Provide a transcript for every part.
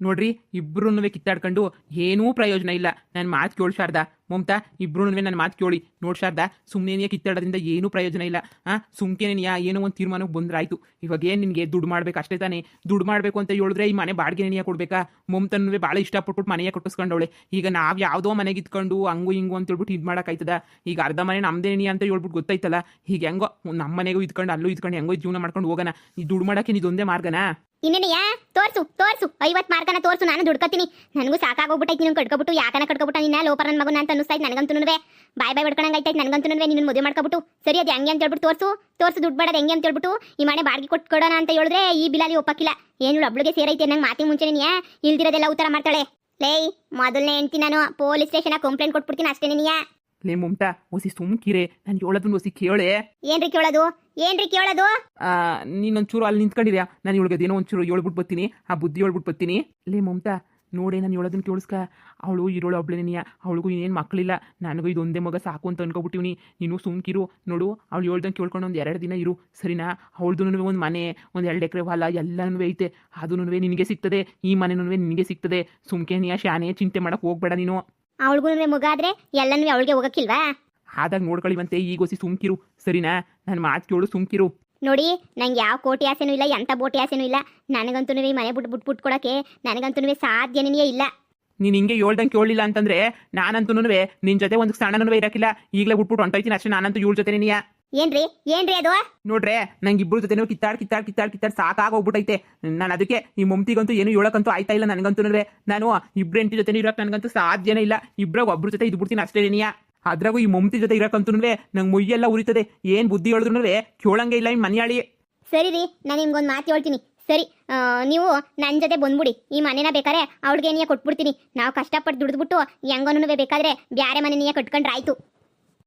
ನೋಡ್ರಿ ಇಬ್ರು ಕಿತ್ತಾಡ್ಕೊಂಡು ಏನೂ ಪ್ರಯೋಜನ ಇಲ್ಲ. ನನ್ನ ಮಾತು ಕೇಳಿ ಶಾರದಾ, ಮಮತಾ ಇಬ್ರು ನನ್ನ ಮಾತು ಕೇಳಿ ನೋಡಿ ಶಾರದಾ, ಸುಮ್ಮನೆ ಕಿತ್ತಾಡೋದ್ರಿಂದ ಏನೂ ಪ್ರಯೋಜನ ಇಲ್ಲ. ಸುಮ್ಕೆನೇ ಏನೋ ಒಂದು ತೀರ್ಮಾನಕ್ಕೆ ಬಂದ್ರಾಯ್ತು. ಇವಾಗ ಏನು ನಿನಗೆ ದುಡ್ಡು ಮಾಡ್ಬೇಕು ಅಷ್ಟೇ ತಾನೇ? ದುಡ್ಡು ಮಾಡಬೇಕು ಅಂತ ಹೇಳಿದ್ರೆ ಈ ಮನೆ ಬಾಡಿಗೆ ನೆನೆಯ ಕೊಡ್ಬೇಕಾ? ಮಮತನೂ ಭಾಳ ಇಷ್ಟಪಟ್ಬಿಟ್ಟು ಮನೆಯ ಕಟ್ಟಿಸ್ಕೊಂಡವಳೆ. ಈಗ ನಾವು ಯಾವುದೋ ಮನೆಗೆ ಇತ್ಕೊಂಡು ಹಂಗು ಹಿಂಗು ಅಂತ ಹೇಳ್ಬಿಟ್ಟು ಇದು ಮಾಡೋಕ್ಕಾಯ್ತದ? ಈಗ ಅರ್ಧ ಮನೆ ನಮ್ದೇ ನೆನೆಯ ಅಂತ ಹೇಳ್ಬಿಟ್ಟು ಗೊತ್ತಾಯ್ತಲ್ಲ. ಈಗ ಹೆಂಗೋ ನಮ್ಮ ಮನೆಗೂ ಇದ್ಕೊಂಡು ಅಲ್ಲೂ ಇದ್ಕೊಂಡು ಹೆಂಗೋ ಜೀವನ ಮಾಡ್ಕೊಂಡು ಹೋಗೋಣ. ಈ ದುಡ್ಡು ಮಾಡೋಕೆ ಇದೊಂದೇ ಮಾರ್ಗನಾ? ಇನ್ನೇನೆಯಾ ತೋರ್ಸು 50 ಮಾರ್ಕನ ತೋರ್ಸು, ನಾನು ದುಡ್ಕತ್ತೀನಿ. ನನಗೂ ಸಾಕಾಗೋಗ್ಬಿಟ್ಟೈತಿ ನೀನು ಕಟ್ಕೊಬಿಟ್ಟು. ಯಾಕನ ಕಟ್ಕೊಬಿಟ್ಟು ನಿನ್ನ ಲೋಪರ್ ನನ್ನ ಮಗನ ಅಂತ ಅನಿಸ್ತಾಯ್ತು ನನಗಂತೂ. ಬಾಯ್ ಹೊಡ್ಕೊಂಡಂಗಾಯ್ತಾಯ್ತು ನನಗಂತೂ ನಿನ್ನ ಮದುವೆ ಮಾಡ್ಕೊಬಿಟ್ಟು. ಸರಿ ಅದು ಹೆಂಗೆ ಅಂತ ಹೇಳ್ಬಿಟ್ಟು ತೋರ್ಸು ದುಡ್ಡು ಬೇಡ ಹೆಂಗೆ ಅಂತ ಹೇಳ್ಬಿಟ್ಟು ಈ ಮನೆ ಬಾಡಿಗೆ ಕೊಡೋಣ ಅಂತ ಹೇಳಿದ್ರೆ ಈ ಬಿಲಾಲಿ ಒಪ್ಪಕ್ಕಿಲ್ಲ. ಏನು ಒಬ್ಳಿಗೆ ಸೇರೈತೆ ನಂಗೆ ಮಾತಿ ಮುಂಚೆ ನೀ ಇಲ್ದಿರೋದೆಲ್ಲ ಉತ್ತರ ಮಾಡ್ತಾಳೆ. ಲೇಯ್ ಮೊದಲನೇ ಹೆಂಡ್ತಿ ನಾನು ಪೊಲೀಸ್ ಸ್ಟೇಷನ್ ಕಂಪ್ಲೇಂಟ್ ಕೊಟ್ಬಿಡ್ತೀನಿ ಅಷ್ಟೇ ನೀನಿಯಾ. ಲೇ ಮಮತಾ ಒಸಿ ಸುಮ್ಕಿರೆ, ನಾನು ಹೇಳೋದನ್ನ ಒಸಿ ಕೇಳೆ. ಏನ್ರಿ ಕೇಳೋದು? ನೀನೊಂಚೂರು ಅಲ್ಲಿ ನಿಂತ್ಕೊಂಡಿದ್ಯಾ, ನಾನು ಇವಳಿಗೆ ಅದೇನೋ ಒಂಚೂರು ಹೇಳ್ಬಿಟ್ಟು ಬರ್ತೀನಿ, ಆ ಬುದ್ಧಿ ಹೇಳ್ಬಿಟ್ಟು ಬರ್ತೀನಿ. ಲೇ ಮಮತಾ ನೋಡೇ, ನಾನು ಹೇಳೋದನ್ನ ಕೇಳಿಸ್ಕ. ಅವಳು ಇರೋಳು ಒಬ್ಳೇನೆಯ, ಅವಳಿಗೂ ಇನ್ನೇನು ಮಕ್ಕಳಿಲ್ಲ, ನನಗೂ ಇದೊಂದೇ ಮಗ ಸಾಕು ಅಂತ ಅನ್ಕೊಬಿಟ್ಟಿವ್ನಿ. ನೀನು ಸುಮ್ಕಿರು. ನೋಡು ಅವಳು ಹೇಳ್ದಂಗೆ ಕೇಳ್ಕೊಂಡು ಒಂದು 2 ದಿನ ಇರು ಸರಿನಾ? ಅವಳದು ಒಂದು ಮನೆ, ಒಂದು 2 ಎಕರೆ ಹೊಲ ಎಲ್ಲನೂ ಐತೆ, ಅದೂ ನಿನಗೆ ಸಿಗ್ತದೆ, ಈ ಮನೆನೂ ನಿನಗೆ ಸಿಗ್ತದೆ. ಸುಮ್ಕೆ ನೀ ಶಾನೆ ಚಿಂತೆ ಮಾಡಕ್ಕೆ ಹೋಗ್ಬೇಡ ನೀನು. ಅವಳಿಗೂ ಮಗ ಆದ್ರೆ ಎಲ್ಲನೂ ಅವಳಿಗೆ ಹೋಗಕ್ಕಿಲ್ವಾ? ಆದಾಗ ನೋಡ್ಕೊಳ್ಳಿವಂತೆ, ಈಗೋಸಿ ಸುಮ್ಕಿರು ಸರಿನಾ? ನನ್ನ ಮಾತು ಕೇಳು, ಸುಮ್ಕಿರು. ನೋಡಿ ನಂಗೆ ಯಾವ ಕೋಟಿ ಆಸೆನೂ ಇಲ್ಲ, ಎಂಥ ಬೋಟಿ ಆಸೆನೂ ಇಲ್ಲ. ನನಗಂತೂ ಈ ಮನೆ ಬಿಟ್ಟು ಕೊಡೋಕ್ಕೆ ನನಗಂತೂ ಸಾಧ್ಯನೇ ಇಲ್ಲ. ನೀನು ಹಿಂಗೆ ಹೇಳ್ದಂಗೆ ಕೇಳಲಿಲ್ಲ ಅಂತಂದ್ರೆ ನಾನಂತೂ ನಿನ್ನ ಜೊತೆ ಒಂದು ಸಣ್ಣನೂ ಇರಕ್ಕಿಲ್ಲ. ಈಗಲೇ ಬಿಟ್ಬಿಟ್ಟು ಹೊಂಟೋಯ್ತೀನಿ ಅಷ್ಟೇ. ನಾನಂತೂ ಇವಳ ಜೊತೆ ನೀಯ ಏನ್ರಿ ಅದು ನೋಡ್ರೆ, ನಂಗೆ ಇಬ್ರು ಜೊತೆ ಕಿತ್ತಾಡ್ ಸಾಕಾಗೋಗ್ಬಿಟ್ಟೈತೆ. ನಾನು ಅದಕ್ಕೆ ಈ ಮಮತಿಗಂತೂ ಏನು ಹೇಳಕ್ಕಂತೂ ಆಯ್ತಾ ಇಲ್ಲ. ನನಗಂತೂ ನಾನು ಇಬ್ರು ಹೆಂಡತಿ ಜೊತೆ ಇರೋಕೆ ನನಗಂತೂ ಸಾಧ್ಯನೇ ಇಲ್ಲ. ಇಬ್ರಾಗ ಒಬ್ರು ಜೊತೆ ಇದ್ಬಿಡ್ತೀನಿ ಅಷ್ಟೇ ನೀಯ. ಅದ್ರಾಗೂ ಈ ಮಮತಿ ಜೊತೆ ಇರೋಕಂತೂ ನಂಗೆ ಮೊಯ್ಯೆಲ್ಲ ಉರಿತದೆ. ಏನು ಬುದ್ಧಿ ಹೇಳಿದ್ರು ಕೇಳಂಗೆ ಇಲ್ಲ ಈ ಮನೆಯಾಳಿ. ಸರಿ ರೀ, ನಾನು ನಿಮ್ಗೊಂದು ಮಾತು ಹೇಳ್ತೀನಿ. ಸರಿ, ನೀವು ನನ್ನ ಜೊತೆ ಬಂದ್ಬಿಡಿ. ಈ ಮನೆನ ಬೇಕಾರೆ ಅವ್ಳಿಗೆ ನೀಯ ಕೊಟ್ಬಿಡ್ತೀನಿ. ನಾವು ಕಷ್ಟಪಟ್ಟು ದುಡಿದ್ಬಿಟ್ಟು ಹೆಂಗನೂ ಬೇಕಾದ್ರೆ ಬ್ಯಾರೆ ಮನೆ ನೀಯ ಕಟ್ಕೊಂಡ್ರೆ ಆಯ್ತು.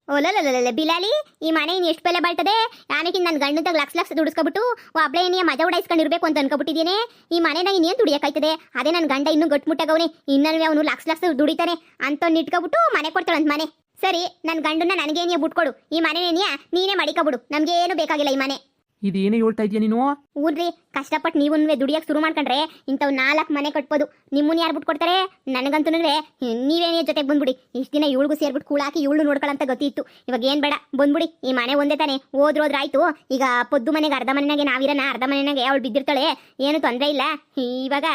ಓಲಲ್ಲ ಬಿಲಾಲಿ, ಈ ಮನೆ ಇನ್ನು ಎಷ್ಟು ಬೆಲೆ ಬಾಳ್ತದೆ? ಆಮೇಲೆ ನನ್ನ ಗಂಡದಾಗ ಲಕ್ಷ ದುಡಿಸ್ಕೊಬಿಟ್ಟು ಒಬ್ಳೆ ನೀ ಮಜಾ ಉಡಾಯಿಸ್ಕೊಂಡಿರ್ಬೇಕು ಅಂತ ಅನ್ಕೊಬಿಟ್ಟಿದ್ದೀನಿ. ಈ ಮನೆನ ಇನ್ನೇನು ದುಡಿಯೋಕಾಯ್ತದೆ? ಅದೇ ನನ್ನ ಗಂಡ ಇನ್ನೂ ಗಟ್ಮುಟ್ಟಾಗವನೆ, ಇನ್ನೂ ಅವನು ಲಕ್ಷ ದುಡಿತಾನೆ ಅಂತ ಇಟ್ಕೊಬಿಟ್ಟು ಮನೆ ಕೊಡ್ತಾಳಂತ ಮನೆ. ಸರಿ, ನನ್ನ ಗಂಡನ್ನ ನನಗೇನಿಯ ಬಿಟ್ಕೊಡು. ಈ ಮನೆನೇನಿಯ ನೀನೇ ಮಾಡಿಕೊಬಿಡು, ನಮ್ಗೇನು ಬೇಕಾಗಿಲ್ಲ ಈ ಮನೆ. ಇದೇನೇ ಹೇಳ್ತಾ ಇದೆಯಾ ನೀನು? ಊರ್ರಿ, ಕಷ್ಟಪಟ್ಟು ನೀವು ದುಡಿಯಕ್ಕೆ ಶುರು ಮಾಡ್ಕೊಂಡ್ರೆ ಇಂಥವು 4 ಮನೆ ಕಟ್ಬೋದು. ನಿಮ್ಮನ್ನ ಯಾರು ಬಿಟ್ಕೊಡ್ತಾರೆ? ನನಗಂತೂ ನೀವೇನೇ ಜೊತೆಗೆ ಬಂದ್ಬಿಡಿ. ಇಷ್ಟು ದಿನ ಇವಳಿಗೂ ಸೇರ್ಬಿಟ್ಟು ಕೂಳಾಕಿ ಇವಳು ನೋಡ್ಕೊಳ್ಳಂತ ಗತಿ ಇತ್ತು. ಇವಾಗ ಏನು ಬೇಡ, ಬಂದ್ಬಿಡಿ. ಈ ಮನೆ ಒಂದೇ ತಾನೆ, ಹೋದ್ರಾಯ್ತು. ಈಗ ಪೊದ್ದು ಮನೆಗೆ ಅರ್ಧ ಮನೆಯಾಗೆ ನಾವಿರೋಣ, ಅರ್ಧ ಮನೆಯಾಗೆ ಅವಳು ಬಿದ್ದಿರ್ತಾಳೆ, ಏನು ತೊಂದರೆ ಇಲ್ಲ. ಇವಾಗ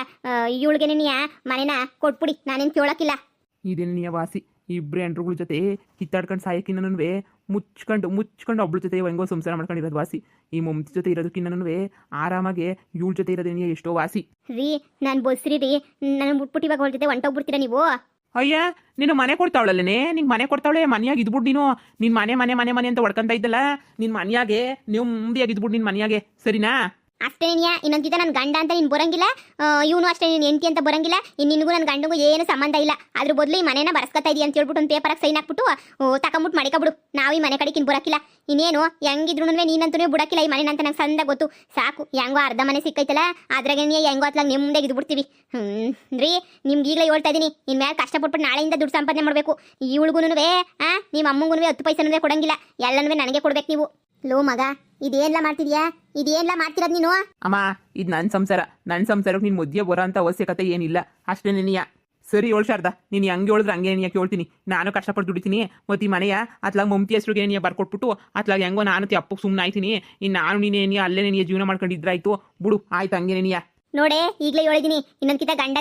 ಇವಳಿಗೆ ನೀ ಮನೆನ ಕೊಟ್ಬಿಡಿ, ನಾನೇನು ಕೇಳೋಕ್ಕಿಲ್ಲ. ಇದೇನು ನೀ ವಾಸಿ ಇಬ್ರು ಹೆಂಡ್ರುಗಳ ಜೊತೆ ಕಿತ್ತಾಡ್ಕೊಂಡು ಸಾಯಕ್ಕಿನ್ನೂ ಮುಚ್ಕೊಂಡು ಒಬ್ಳ ಜೊತೆ ಹೆಂಗೋ ಸಂಸಾರ ಮಾಡ್ಕೊಂಡಿರೋದು ವಾಸಿ. ಈ ಮಮತಿ ಜೊತೆ ಇರೋದಕ್ಕಿನ್ನೂ ಆರಾಮಾಗಿ ಇವಳ ಜೊತೆ ಇರೋದೇನಿಯ ಎಷ್ಟೋ ವಾಸಿ. ರೀ ನಾನು ಬಸ್ರಿ ರೀ, ನಾನು ಬಿಟ್ಬಿಟ್ಟು ಇವಾಗ ಅವಳ ಜೊತೆ ಹೊಂಟೋಗ್ಬಿಡ್ತೀರಾ ನೀವು? ಅಯ್ಯ, ನೀನು ಮನೆ ಕೊಡ್ತಾವಳಲ್ಲೇ, ನಿಂಗೆ ಮನೆ ಕೊಡ್ತಾವಳೆ. ಮನೆಯಾಗ ಇದ್ಬಿಟ್ಟು ನೀನು ನಿನ್ನ ಮನೆ ಅಂತ ಹೊಡ್ಕೊಂತ ಇದ್ದಲ್ಲ, ನಿನ್ನ ಮನೆಯಾಗೆ ನೀವು ಮುಂದೆಯಾಗಿ ಇದ್ಬಿಟ್ಟು ನಿನ್ನ ಮನೆಯಾಗೆ ಸರಿನಾ? ಅಷ್ಟೇನಿಯ. ಇನ್ನೊಂದಿತ ನನ್ನ ಗಂಡ ಅಂತ ನೀನು ಬರಂಗಿಲ್ಲ, ಇವನು ಅಷ್ಟೇ ನೀನು ಹೆಂಡತಿ ಅಂತ ಬರಂಗಿಲ್ಲ. ನಿನಗೂ ನನ್ನ ಗಂಡಗೂ ಏನು ಸಂಬಂಧ ಇಲ್ಲ. ಅದ್ರ ಬದಲು ಈ ಮನೆನ ಬರ್ಸ್ಕೊತಾ ಇದೀಯ ಅಂತ ಹೇಳ್ಬಿಟ್ಟು ಒಂದು ಪೇಪರಾಗಿ ಸೈನ್ ಹಾಕ್ಬಿಟ್ಟು ತಕೊಂಬಿಟ್ಟು ಮಾಡಿಕೊಬಿಡು. ನಾವು ಈ ಮನೆ ಕಡೆಗಿನ್ ಬರೋಕ್ಕಿಲ್ಲ. ಇನ್ನೇನು ಹೆಂಗಿದ್ರು ನೀನಂತೂ ಬಿಡೋಕ್ಕಿಲ್ಲ ಈ ಮನೆ ಅಂತ ನಂಗೆ ಸಂದ ಗೊತ್ತು. ಸಾಕು, ಹೆಂಗೋ ಅರ್ಧ ಮನೆ ಸಿಕ್ಕೈತಲ್ಲ, ಅದ್ರಾಗೆ ನೀ ಹೆಂಗೋ ಅತ್ಲಾಗ ನಿಮ್ಮದೇ ಇದ್ಬಿಡ್ತೀವಿ. ರೀ, ನಿಮ್ಗೆ ಈಗಲೇ ಹೇಳ್ತಾ ಇದೀನಿ, ಇನ್ಮೇಲೆ ಕಷ್ಟಪಟ್ಬಿಟ್ಟು ನಾಳೆಯಿಂದ ದುಡ್ಡು ಸಂಪಾದನೆ ಮಾಡಬೇಕು. ಇವಳಿಗೂ ನಿಮ್ಮ ಅಮ್ಮಂಗೂ 10 ಪೈಸೆನೂ ಕೊಡಂಗಿಲ್ಲ, ಎಲ್ಲನೂ ನನಗೆ ಕೊಡ್ಬೇಕು ನೀವು. ಲೋ ಮಗ, ಇದೇನ್ಲ ಮಾಡ್ತಿರೋದು ನೀನು? ಅಮ್ಮ, ಇದು ನನ್ನ ಸಂಸಾರಕ್ಕೆ ನೀನು ಮಧ್ಯ ಬರೋ ಅಂತ ಅವಶ್ಯಕತೆ ಏನಿಲ್ಲ ಅಷ್ಟೇ ನೀನಿಯ. ಸರಿ ಹೇಳು ಶಾರದಾ, ನೀನು ಹೆಂಗೆ ಹೇಳಿದ್ರೆ ಹಂಗೆ ನೀನು ಕೇಳ್ತೀನಿ. ನಾನು ಕಷ್ಟಪಟ್ಟು ದುಡಿತೀನಿ, ಮತ್ತು ಈ ಮನೆಯ ಅತ್ಲಾಗ ಮಮತಿ ಹೆಸ್ರಿಗೆ ನೀನು ಬರ್ಕೊಟ್ಬಿಟ್ಟು ಅತ್ಲಾಗ ಹೆಂಗೋ ನಾನು ಅಪ್ಪಗೆ ಸುಮ್ಮನೆ ಆಯ್ತೀನಿ. ಇನ್ನು ನಾನು ನೀನೇನಿಯ ಅಲ್ಲೇ ನೀನು ಜೀವನ ಮಾಡ್ಕೊಂಡಿದ್ರಾಯ್ತು ಬಿಡು. ಆಯ್ತು, ಹಂಗೆ ನೀನಿಯ. ನೋಡೆ, ಈಗಲೇ ಹೇಳಿದೀನಿ, ಇನ್ನೊಂದ್ಕಿತ ಗಂಡ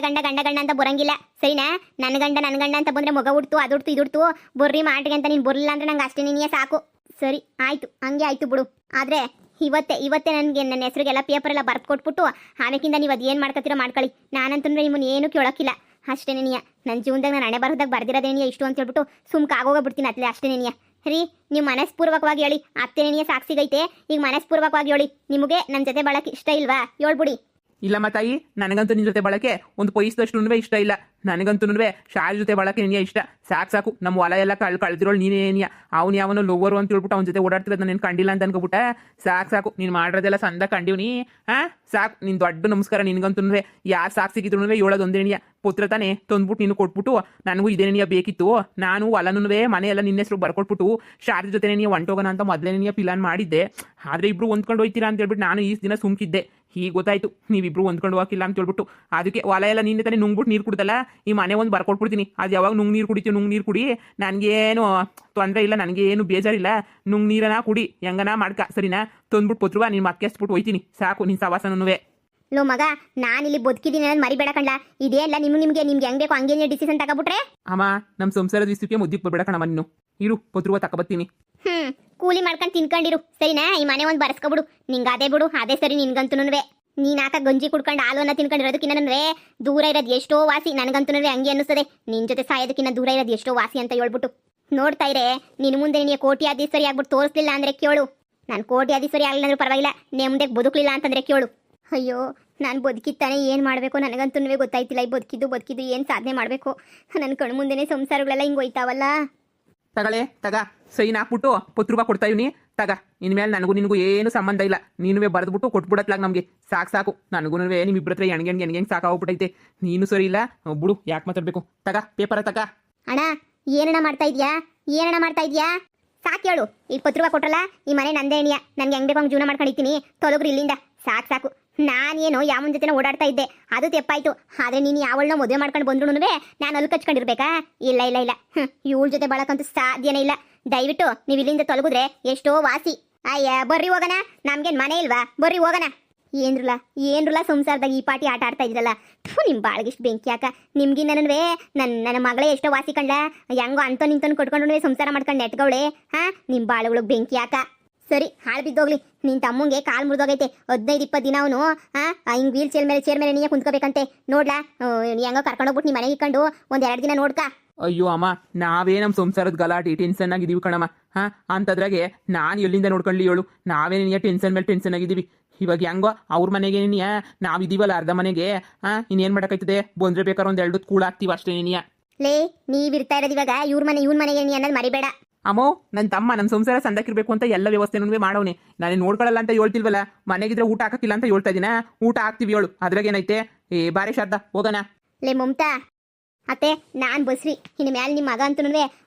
ಅಂತ ಬರಂಗಿಲ್ಲ ಸರಿನಾ? ನನ್ನ ಗಂಡ ಅಂತ ಬಂದ್ರೆ ಮಗ ಉಡ್ತು, ಅದುಡ್ತು ಇದುಡ್ತು ಬರ್ರಿ ಮಾಡ್ರಿ ಅಂತ ನೀನು ಬರಲಿಲ್ಲ ಅಂದ್ರೆ ನಂಗೆ ಅಷ್ಟೇ ನೀನಿಯ ಸಾಕು. ಸರಿ ಆಯ್ತು, ಹಂಗೆ ಆಯ್ತು ಬಿಡು. ಆದ್ರೆ ಇವತ್ತೇ ನನಗೆ ನನ್ನ ಹೆಸರಿಗೆಲ್ಲ ಪೇಪರ್ ಎಲ್ಲ ಬರ್ದು ಕೊಟ್ಬಿಟ್ಟು ಆಮೇಕಿಂದ ನೀವು ಅದು ಏನು ಮಾಡ್ಕೊತೀರೋ ಮಾಡ್ಕೊಳ್ಳಿ. ನಾನಂತೂ ನಿಮ್ಮನ್ನು ಏನು ಕೇಳೋಕ್ಕಿಲ್ಲ ಅಷ್ಟೇ ನೀನಿಯ. ನನ್ನ ಜೀವನದಾಗ ನಾನು ಹಣೆ ಬರೋದಾಗ ಬರ್ದಿರೋದೇನಿಯ ಇಷ್ಟು ಅಂತ ಹೇಳ್ಬಿಟ್ಟು ಸುಮ್ಕೆ ಆಗೋಗ್ಬಿಡ್ತೀನಿ ಅತ್ಲೆ ಅಷ್ಟೇ ನೀನಿಯ. ರೀ, ನೀವು ಮನಸ್ಪೂರ್ವಕವಾಗಿ ಹೇಳಿ, ಅತ್ತೆ ನೀನಿಯ ಸಾಕ್ಷಿಗೈತೆ. ಈಗ ಮನಸ್ಪೂರ್ವಕವಾಗಿ ಹೇಳಿ, ನಿಮಗೆ ನನ್ನ ಜೊತೆ ಬಾಳಕ್ಕೆ ಇಷ್ಟ ಇಲ್ವಾ? ಹೇಳ್ಬಿಡಿ. ಇಲ್ಲಮ್ಮ ತಾಯಿ, ನನಗಂತೂ ನಿನ್ನ ಜೊತೆ ಬಳಕೆ ಒಂದು ಪೈಸದಷ್ಟು ಇಷ್ಟ ಇಲ್ಲ. ನನಗಂತೂ ಶಾಲೆ ಜೊತೆ ಬಳಕೆ ನೀನೇ ಇಷ್ಟ. ಸಾಕು, ನಮ್ಮ ಹೊಲ ಎಲ್ಲ ಕಳ್ದಿರೋಳು ನೀನೇನಿಯ. ಅವ್ನು ಯಾವನೋ ಲೋವರು ಅಂತ ಹೇಳ್ಬಿಟ್ಟು ಅವ್ನ ಜೊತೆ ಓಡಾಡ್ತಿರೋದು ನಾನು ಕಂಡಿಲ್ಲ ಅಂತ ಅನ್ಕೋಬಿಟ್ಟ. ಸಾಕು, ನೀನು ಮಾಡಿರೋದೆಲ್ಲ ಸಂದ ಕಂಡೀವ್ನಿ. ಸಾಕು, ನಿನ್ನ ದೊಡ್ಡ ನಮಸ್ಕಾರ ನಿನ್ಗಂತೂ. ಯಾರು ಸಾಕ್ಷಿಗಿದ್ರು ಹೇಳೋದು ಒಂದೇನಿಯ, ಪುತ್ರ ತಾನೇ ತಂದ್ಬಿಟ್ಟು ನೀನು ಕೊಟ್ಬಿಟ್ಟು ನನಗೂ ಇದೇನಿಯ ಬೇಕಿತ್ತು. ನಾನು ಹೊಲನೂ ಮನೆ ಎಲ್ಲ ನಿನ್ನ ಹೆಸರು ಬರ್ಕೊಟ್ಬಿಟ್ಟು ಶಾರದೆ ಜೊತೆ ನೀನು ಹೊಂಟೋಗೋಣ ಅಂತ ಮೊದಲೇ ಪ್ಲಾನ್ ಮಾಡಿದ್ದೆ. ಆದರೆ ಇಬ್ರು ಹೊಂದ್ಕೊಂಡು ಹೋಯ್ತೀರಾ ಅಂತ ಹೇಳ್ಬಿಟ್ಟು ನಾನು ಈ ದಿನ ಸುಮ್ಕಿದ್ದೆ. ಈಗ ಗೊತ್ತಾಯ್ತು ನೀವಿಬ್ರು ಹೊಂದ್ಕೊಂಡು ಹೋಗಿಲ್ಲ ಅಂತ ಹೇಳ್ಬಿಟ್ಟು ಅದಕ್ಕೆ ಹೊಲ ಎಲ್ಲ ನಿನ್ನೆ ತಾನೇ ನುಂಗ್ಬಿಟ್ಟು ನೀರು ಕುಡ್ದಲ್ಲ ಈ ಮನೆ ಒಂದು ಬರ್ಕೊಟ್ಬಿಡ್ತೀನಿ ಅದು ಯಾವಾಗ ನುಂಗ್ ನೀರು ಕುಡಿತೀವಿ ನುಂಗ್ ನೀರು ಕುಡಿ ನನಗೇನು ತೊಂದರೆ ಇಲ್ಲ ನನಗೇನು ಬೇಜಾರಿಲ್ಲ ನುಂಗ್ ನೀರನ ಕುಡಿ ಹೆಂಗನ ಮಾಡ್ಕ ಸರಿನಾ ತಂದ್ಬಿಟ್ಟು ಪತ್ರುವ ನೀನು ಮತ್ತೆ ಹಚ್ಬಿಟ್ಟು ಹೋಯ್ತೀನಿ ಸಾಕು ನಿನ್ನ ಸವಾಸನೂ ಲೋ ಮಗ ನಾನಿಲ್ಲಿ ಬದುಕಿದ್ದೀನಿ ಅನ್ನೋದು ಮರಿಬೇಡ ಕಣ್ಲ ಇದೇ ಅಲ್ಲ ನಿಮ್ಗೆ ಹೆಂಗ್ ಬೇಕು ಹಂಗೇನೆ ಡಿಸಿಷನ್ ತಗೊಬಿಟ್ರೆ ಅಮ್ಮ ನಮ್ಮ ಸಂಸಾರದ ವಿಷಯಕ್ಕೆ ಮುದ್ದಿಗೆ ಬರ್ಬೇಡ ಕಣಮ್ಮ ನೀನು ಇರು ಪತ್ರುವ ತಗೊಬತ್ತೀನಿ ಕೂಲಿ ಮಾಡ್ಕೊಂಡು ತಿನ್ಕೊಂಡಿರು ಸರಿನಾ ಈ ಮನೆ ಒಂದು ಬರ್ಸ್ಕೊಬಿಡು ನಿಂಗೆ ಅದೇ ಬಿಡು ಅದೇ ಸರಿ ನಿನ್ಗಂತೂನುವೆ ನೀನ್ ಆಕ ಗಂಜಿ ಕುಡ್ಕೊಂಡು ಹಾಲು ಅನ್ನ ತಿನ್ಕೊಂಡಿರೋದಕ್ಕಿನ್ನ ದೂರ ಇರೋದು ಎಷ್ಟೋ ವಾಸಿ ನನಗಂತೂ ಹಂಗೆ ಅನ್ನಿಸ್ತದೆ ನಿನ್ ಜೊತೆ ಸಾಯೋದಕ್ಕಿಂತ ದೂರ ಇರೋದು ಎಷ್ಟೋ ವಾಸಿ ಅಂತ ಹೇಳ್ಬಿಟ್ಟು ನೋಡ್ತಾ ಇರೆ ನಿನ್ ಮುಂದೆ ನಿನಗೆ ಕೋಟ್ಯಾಧೀಶ್ವರಿ ಆಗ್ಬಿಟ್ಟು ತೋರಿಸ್ಲಿಲ್ಲ ಅಂದ್ರೆ ಕೇಳು ನಾನು ಕೋಟ್ಯಾಧೀಶ್ವರಿ ಆಗಲಿಲ್ಲ ಅಂದ್ರೆ ಪರವಾಗಿಲ್ಲ ನೆಮ್ಮದಿಗೆ ಬದುಕಲಿಲ್ಲ ಅಂತಂದ್ರೆ ಕೇಳು ಅಯ್ಯೋ ನಾನು ಬದುಕಿತ್ತಾನೆ ಏನು ಮಾಡಬೇಕು ನನಗಂತೂ ಗೊತ್ತಾಯ್ತಿಲ್ಲ ಈ ಬದುಕಿದ್ದು ಏನು ಸಾಧನೆ ಮಾಡಬೇಕು ನನ್ನ ಕಣ್ಣು ಮುಂದೆನೇ ಸಂಸಾರಗಳೆಲ್ಲ ಹಿಂಗೆ ಹೋಯ್ತಾವಲ್ಲ ತಗಳೆ ತಗ ಸೈನ್ ಹಾಕ್ಬಿಟ್ಟು 10 ರೂಪಾಯಿ ಕೊಡ್ತಾ ಇವ್ನಿ ತಗ ಇನ್ಮೇಲೆ ನನಗೂ ನಿನಗೂ ಏನು ಸಂಬಂಧ ಇಲ್ಲ ನೀನುವೇ ಬರೆದ್ಬಿಟ್ಟು ಕೊಟ್ಬಿಡತ್ಲಾಗ ನಮಗೆ ಸಾಕು ನನಗೂ ನಿಮ್ಮಿಬ್ಬರ ಹತ್ರ ಎಣ್ಗೆ ಸಾಕಾಗ್ಬಿಟ್ಟೈತೆ ನೀನು ಸರಿ ಇಲ್ಲ ಬಿಡು ಯಾಕೆ ಮಾತಾಡ್ಬೇಕು ತಗ ಪೇಪರ ತಗ ಅಣ್ಣ ಏನಣ್ಣ ಮಾಡ್ತಾ ಇದೀಯಾ ಸಾಕು ಹೇಳು ಈಗ 10 ರೂಪಾಯಿ ಕೊಟ್ರಲ್ಲ ಈ ಮನೆ ನಂದೇ ಎಣಿಯ ನನಗೆ ಹೆಂಗ್ ಬೇಕು ಹಂಗೆ ಜೀವನ ಮಾಡ್ಕೊಂಡಿದ್ದೀನಿ ತೊಲಗ್ರಿ ಇಲ್ಲಿಂದ ಸಾಕು ನಾನೇನೋ ಯಾವನ ಜೊತೆ ಓಡಾಡ್ತಾ ಇದ್ದೆ ಅದು ತೆಪ್ಪಾಯ್ತು ಆದ್ರೆ ನೀನು ಯಾವಳನ್ನ ಮದುವೆ ಮಾಡ್ಕೊಂಡು ಬಂದ್ರು ನಾನು ಅಲ್ಲಿ ಕಚ್ಕೊಂಡಿರ್ಬೇಕಾ ಇಲ್ಲ ಇವಳ ಜೊತೆ ಬಳಕಂತೂ ಸಾಧ್ಯನೇ ಇಲ್ಲ ದಯವಿಟ್ಟು ನೀವು ಇಲ್ಲಿಂದ ತೊಲಗಿದ್ರೆ ಎಷ್ಟೋ ವಾಸಿ ಅಯ್ಯ ಬರ್ರಿ ಹೋಗಣ ನಮ್ಗೇನ್ ಮನೆ ಇಲ್ವಾ ಬರ್ರಿ ಹೋಗಣ ಏನ್ರಲ್ಲ ಸಂಸಾರದಾಗ ಈ ಪಾಟಿ ಆಟ ಆಡ್ತಾ ಇದ್ರಲ್ಲ ನಿಮ್ ಬಾಳಗಿಷ್ಟು ಬೆಂಕಿ ಯಾಕ ನಿಮ್ಗಿನ್ನವೇ ನನ್ನ ಮಗಳೇ ಎಷ್ಟೋ ವಾಸಿ ಕಂಡ ಹೆಂಗೋ ಅಂತ ನಿಂತನ್ ಕೊಟ್ಕೊಂಡು ಸಂಸಾರ ಮಾಡ್ಕೊಂಡು ನೆಟ್ಗವಳೆ ಹಾ ನಿಮ್ ಬಾಳುಗಳಿಗೆ ಬೆಂಕಿ ಯಾಕ ಸರಿ ಹಾಳು ಬಿದ್ದೋಗ್ಲಿ ನಿನ್ ತಮ್ಮಂಗೆ ಕಾಲ್ ಮುರಿದೋಗೈತೆ 15-20 ದಿನ ಅವನು ಹಿಂಗ್ ವೀಲ್ ಚೇರ್ ಮೇಲೆ ನೀಯೇ ಕುಂತ್ಕೋಬೇಕಂತೆ ನೋಡ್ಲಾ ಹೆಂಗೋ ಕರ್ಕೊಂಡೋಗ್ಬಿಟ್ಟು ನೀ ಮನೆಗೆ ಇಕ್ಕೊಂಡು 1-2 ದಿನ ನೋಡ್ಕ ಅಯ್ಯೋ ಅಮ್ಮ ನಾವೇ ನಮ್ಮ ಸಂಸಾರದ ಗಲಾಟೆ ಟೆನ್ಷನ್ ಆಗಿದೀವಿ ಕಣಮ್ಮ ಅಂತದ್ರಾಗೆ ನಾನು ಎಲ್ಲಿಂದ ನೋಡ್ಕೊಳ್ಳಿ ಹೇಳು ನಾವೇ ನಿನಗೆ ಟೆನ್ಷನ್ ಮೇಲೆ ಟೆನ್ಷನ್ ಆಗಿದ್ದೀವಿ ಇವಾಗ ಹೆಂಗೋ ಅವ್ರ ಮನೆಗೆ ನೀನಿಯ ನಾವಿದೀವಲ್ಲ ಅರ್ಧ ಮನೆಗೆ ಇನ್ನೇನ್ ಮಾಡಕೈತದೆ ಬಂದ್ರೆ ಬೇಕಾದ್ರೆ 1-2 ಕೂಳ ಹಾಕ್ತೀವಿ ಅಷ್ಟೇ ನೀನಿಯ ಲೇ ನೀವಿರ್ತಾ ಇರೋದು ಇವಾಗ ಇವ್ರ ಮನೆಗೆ ನೀ ಅನ್ನೋದು ಮರಿಬೇಡ ಅಮ್ಮೋ ನನ್ನ ತಮ್ಮ ನಮ್ಮ ಸಂಸಾರ ಸಂದಕ್ಕಿರ್ಬೇಕು ಅಂತ ಎಲ್ಲ ವ್ಯವಸ್ಥೆನೂ ಮಾಡೋನೆ ನಾನು ನೋಡ್ಕೊಳ್ಳಲ್ಲ ಅಂತ ಹೇಳ್ತಿಲ್ವಲ್ಲ ಮನೆಗಿದ್ರೆ ಊಟ ಹಾಕಕ್ಕಿಲ್ಲ ಅಂತ ಹೇಳ್ತಾ ಇದೀನ ಊಟ ಹಾಕ್ತಿವಿ ಹೇಳು ಅದ್ರಾಗ ಏನೈತೆ ಬಾರಿ ಶಾರದಾ ಹೋಗೋಣ ಲೇ ಮಮತಾ ಅತ್ತೆ ನಾನ್ ಬಸ್ರಿ ಇನ್ನು ಮ್ಯಾಲೆ ನಿಮ್ಮ ಮಗ ಅಂತೂ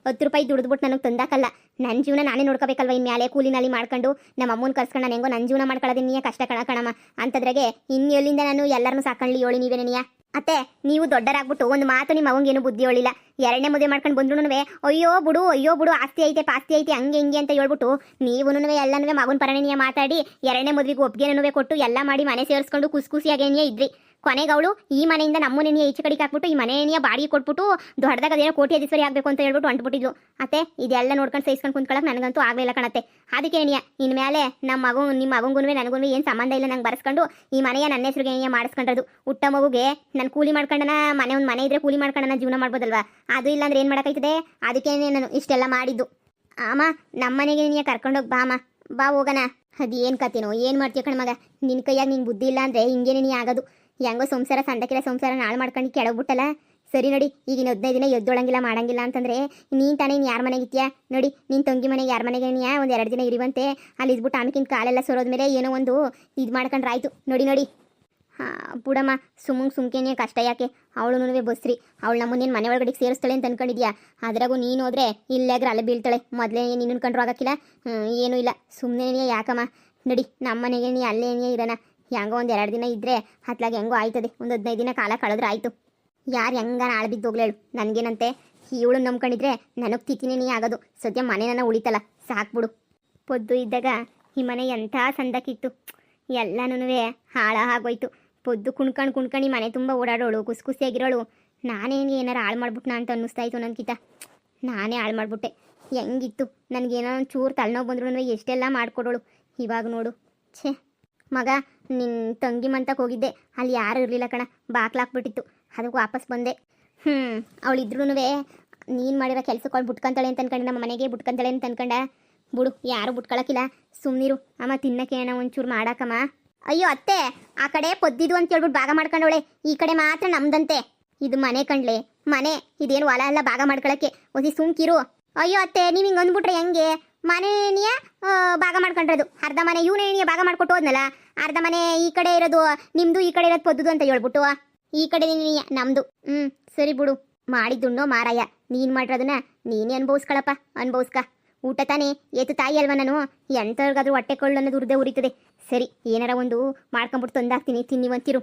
10 ರೂಪಾಯಿ ದುಡಿದ್ಬಿಟ್ಟು ನನಗೆ ತಂದಾಕಲ್ಲ ನನ್ನ ಜೀವನ ನಾನೇ ನೋಡ್ಕೋಬೇಕಲ್ವ ಇನ್ನು ಮ್ಯಾಲೆ ಕೂಲಿನಲ್ಲಿ ಮಾಡ್ಕೊಂಡು ನಮ್ಮ ಅಮ್ಮನ ಕರ್ಸ್ಕೊಂಡು ನಾನು ಹೆಂಗೋ ನನ್ನ ಜೀವನ ಮಾಡ್ಕೊಳ್ಳೋದು ನೀ ಕಷ್ಟ ಕಣಮ್ಮ ಅಂತದ್ರಾಗೆ ಇನ್ನು ಎಲ್ಲಿಂದ ನಾನು ಎಲ್ಲರನ್ನೂ ಸಾಕೊಳ್ಳಿ ಹೇಳಿ ನೀವೇನೆಯ ಅತ್ತೆ ನೀವು ದೊಡ್ಡರಾಗ್ಬಿಟ್ಟು ಒಂದು ಮಾತು ನಿಮ್ಮ ಅವಂಗೇನು ಬುದ್ಧಿ ಹೇಳಿಲ್ಲ 2ನೇ ಮದುವೆ ಮಾಡ್ಕೊಂಡು ಬಂದ್ರು ಅಯ್ಯೋ ಬಿಡು ಆಸ್ತಿ ಐತೆ ಪಾಸ್ತಿ ಐತೆ ಹಂಗೆ ಹಿಂಗೆ ಅಂತ ಹೇಳ್ಬಿಟ್ಟು ನೀವುನು ಎಲ್ಲನೂ ಮಗನ ಪರಣೀಯ ಮಾತಾಡಿ 2ನೇ ಮದುವೆಗೆ ಒಪ್ಪಿಗೆನೂ ಕೊಟ್ಟು ಎಲ್ಲ ಮಾಡಿ ಮನೆ ಸೇರಿಸ್ಕೊಂಡು ಖುಷಿಯಾಗೇನಿಯೇ ಇದ್ರಿ ಕೊನೆಗೆ ಅವಳು ಈ ಮನೆಯಿಂದ ನಮ್ಮ ನೆನೆಯ ಈಚೆ ಕಡೆಗೆ ಹಾಕ್ಬಿಟ್ಟು ಈ ಮನೆಯ ಬಾಡಿಗೆ ಕೊಟ್ಬಿಟ್ಟು ದೊಡ್ಡದಾಗ ಅದೇನೋ ಕೋಟ್ಯಾಧೀಶ್ವರಿ ಆಗಬೇಕು ಅಂತ ಹೇಳ್ಬಿಟ್ಟು ಹೊಂಟ್ಬಿಟ್ಟಿದ್ಲು ಅತ್ತೆ ಇದೆಲ್ಲ ನೋಡ್ಕೊಂಡು ಸಹಿಸ್ಕೊಂಡು ಕುಂತ್ಕೊಳ್ಳೋಕೆ ನನಗಂತೂ ಆಗಲಿಲ್ಲ ಕಣತ್ತೆ ಅದಕ್ಕೆ ಏನಿಯ ಇನ್ಮೇಲೆ ನಿಮ್ಮ ಮಗಂಗೂ ನನಗೂ ಏನು ಸಂಬಂಧ ಇಲ್ಲ ನಂಗೆ ಬರ್ಸ್ಕೊಂಡು ಈ ಮನೆಯ ನನ್ನ ಹೆಸರಿಗೆ ಏನಿಯ ಮಾಡಿಸ್ಕೊಂಡ್ರದು ಹುಟ್ಟ ಮಗುಗೆ ನಾನು ಕೂಲಿ ಮಾಡ್ಕೊಂಡನ ಮನೆ ಇದ್ರೆ ಕೂಲಿ ಮಾಡ್ಕೊಂಡನ ಜೀವನ ಮಾಡ್ಬೋದಲ್ವಾ ಅದು ಇಲ್ಲ ಅಂದ್ರೆ ಏನು ಮಾಡೋಕ್ಕೈತದೆ ಅದಕ್ಕೆ ನಾನು ಇಷ್ಟೆಲ್ಲ ಮಾಡಿದ್ದು ಅಮ್ಮ ನಮ್ಮ ಮನೆಗೆ ನೀನು ಕರ್ಕೊಂಡೋಗಿ ಬಾ ಹೋಗೋಣ ಅದೇನು ಕತೆನೋ ಏನು ಮಾಡ್ತೀಯ ಕಣ್ಮಗ ನಿನ್ನ ಕೈಯಾಗ ನಿಂಗೆ ಬುದ್ಧಿ ಇಲ್ಲ ಅಂದರೆ ಹಿಂಗೇನೆ ನೀ ಆಗೋದು ಹೆಂಗೋ ಸಂಸಾರ ಸಂದಕ್ಕಿಲ್ಲ ಸಂಸಾರ ನಾಳು ಮಾಡ್ಕೊಂಡು ಕೆಳಗ್ಬಿಟ್ಟಲ್ಲ ಸರಿ ನೋಡಿ ಈಗಿನ 15 ದಿನ ಎದ್ದೊಳಂಗಿಲ್ಲ ಮಾಡಂಗಿಲ್ಲ ಅಂತಂದ್ರೆ ನೀನು ತಾನೇ ಯಾರ ಮನೆಗಿತ್ಯಾ ನೋಡಿ ನಿನ್ನ ತಂಗಿ ಮನೆಗೆ ಯಾರ ಮನೆಗೆ ನೀ 1-2 ದಿನ ಇರುವಂತೆ ಅಲ್ಲಿ ಇದ್ಬಿಟ್ಟು ಆಮೇಕಿನ ಕಾಲೆಲ್ಲ ಸರೋದ್ಮೇಲೆ ಏನೋ ಒಂದು ಇದು ಮಾಡ್ಕೊಂಡ್ರೆ ಆಯ್ತು ನೋಡಿ ಬುಡಮ್ಮ ಸುಮ್ಕೇನೆ ಕಷ್ಟ ಯಾಕೆ ಅವಳು ಬಸ್ರಿ ಅವಳು ನಮ್ಮನ್ನೇನು ಮನೆ ಒಳಗಡೆ ಸೇರಿಸ್ತಾಳೆ ಅಂತ ಅನ್ಕೊಂಡಿದ್ಯಾ ಅದ್ರಾಗೂ ನೀನು ಹೋದ್ರೆ ಇಲ್ಲಾಗ್ರೆ ಅಲ್ಲೇ ಬೀಳ್ತಾಳೆ ಮೊದಲೇ ನೀನು ಕಂಡ್ರು ಆಗಕ್ಕಿಲ್ಲ ಏನೂ ಇಲ್ಲ ಸುಮ್ಮನೆ ಯಾಕಮ್ಮ ನೋಡಿ ನಮ್ಮ ಮನೆಗೆ ನೀ ಅಲ್ಲೇ ಇರೋಣ ಹೆಂಗೋ 1-2 ದಿನ ಇದ್ದರೆ ಹತ್ಲಾಗ ಹೆಂಗೋ ಆಯ್ತದೆ 15 ದಿನ ಕಾಲ ಕಳೆದ್ರೆ ಆಯಿತು ಯಾರು ಹೆಂಗಾನ ಆಳು ಬಿದ್ದೋಗ್ಲೇಳು ನನಗೇನಂತೆ ಇವಳು ನಂಬ್ಕೊಂಡಿದ್ರೆ ನನಗೆ ತಿಥಿನೇ ನೀ ಆಗೋದು ಸದ್ಯ ಮನೆ ನನ್ನ ಉಳಿತಲ್ಲ ಸಾಕ್ಬಿಡು ಪೊದ್ದು ಇದ್ದಾಗ ಈ ಮನೆ ಎಂಥ ಸಂದಕ್ಕಿತ್ತು ಎಲ್ಲನೂ ಹಾಳಾಗೋಯ್ತು ಪೊದ್ದು ಕುಣ್ಕೊಂಡು ಈ ಮನೆ ತುಂಬ ಓಡಾಡೋಳು ಖುಷಿಯಾಗಿರೋಳು ನಾನೇನು ಏನಾರು ಹಾಳು ಮಾಡ್ಬಿಟ್ನಾ ಅಂತ ಅನ್ನಿಸ್ತಾಯಿತ್ತು ನನಗಿಂತ ನಾನೇ ಹಾಳು ಮಾಡಿಬಿಟ್ಟೆ ಹೆಂಗಿತ್ತು ನನಗೇನೋ ಒಂದು ಚೂರು ತಲೆನೋವು ಬಂದ್ರು ಎಷ್ಟೆಲ್ಲ ಮಾಡಿಕೊಡೋಳು ಇವಾಗ ನೋಡು ಛೇ ಮಗ ನಿನ್ನ ತಂಗಿ ಮಂತಕ್ಕೆ ಹೋಗಿದ್ದೆ ಅಲ್ಲಿ ಯಾರು ಇರಲಿಲ್ಲ ಕಣ ಬಾಕ್ಲಾಕ್ಬಿಟ್ಟಿತ್ತು ಅದಕ್ಕೆ ವಾಪಸ್ ಬಂದೆ ಅವಳಿದ್ರೂ ನೀನು ಮಾಡಿರೋ ಕೆಲ್ಸಕ್ಕೆ ಅವಳು ಬಿಟ್ಕೊಂತಾಳೆ ಅಂತ ಅನ್ಕೊಂಡು ನಮ್ಮ ಮನೆಗೆ ಬಿಟ್ಕೊಂತಾಳೆ ಅಂತ ಅನ್ಕೊಂಡ ಬಿಡು ಯಾರು ಬಿಟ್ಕೊಳಕ್ಕಿಲ್ಲ ಸುಮ್ಮನಿರು ಅಮ್ಮ ತಿನ್ನಕ್ಕೆ ಏನೋ ಒಂಚೂರು ಮಾಡಾಕಮ್ಮ ಅಯ್ಯೋ ಅತ್ತೆ ಆ ಕಡೆ ಪೊದ್ದಿದ್ದು ಅಂತ ಹೇಳ್ಬಿಟ್ಟು ಭಾಗ ಮಾಡ್ಕೊಂಡವಳೆ ಈ ಕಡೆ ಮಾತ್ರ ನಮ್ದಂತೆ ಇದು ಮನೆ ಕಣ್ಲೆ ಮನೆ ಇದೇನು ಹೊಲ ಎಲ್ಲ ಭಾಗ ಮಾಡ್ಕೊಳಕ್ಕೆ ಒಸಿ ಸುಮ್ಕಿರು ಅಯ್ಯೋ ಅತ್ತೆ ನೀವು ಹಿಂಗೆ ಅಂದ್ಬಿಟ್ರೆ ಹೆಂಗೆ ಮನೆಯ ಭಾಗ ಮಾಡ್ಕೊಂಡ್ರದು ಅರ್ಧ ಮನೆ ಇವನೇ ಭಾಗ ಮಾಡ್ಕೊಟ್ಟು ಹೋದ್ನಲ್ಲ ಅರ್ಧ ಮನೆ ಈ ಕಡೆ ಇರೋದು ನಿಮ್ದು ಈ ಕಡೆ ಇರೋದು ಪೊದ್ದುದು ಅಂತ ಹೇಳ್ಬಿಟ್ಟು ಈ ಕಡೆ ನಮ್ದು ಸರಿ ಬಿಡು ಮಾಡಿದ್ದುಣ್ಣೋ ಮಾರಾಯ ನೀನು ಮಾಡಿರೋದನ್ನ ನೀನೇ ಅನ್ಭವಿಸ್ಕೊಳಪ್ಪ ಅನ್ಭವಿಸ್ಕ ಊಟ ತಾನೇ ಏತು ತಾಯಿ ಅಲ್ವಾ ನಾನು ಎಂಥವ್ರಿಗಾದ್ರೂ ಹೊಟ್ಟೆ ಕೊಳ್ಳು ಅನ್ನೋದು ಉರ್ದೇ ಉರಿತದೆ. ಸರಿ ಏನಾರ ಒಂದು ಮಾಡ್ಕೊಂಬಿಟ್ಟು ತಂದಾಕ್ತೀನಿ ತಿನ್ನಿ ಒಂತಿರು.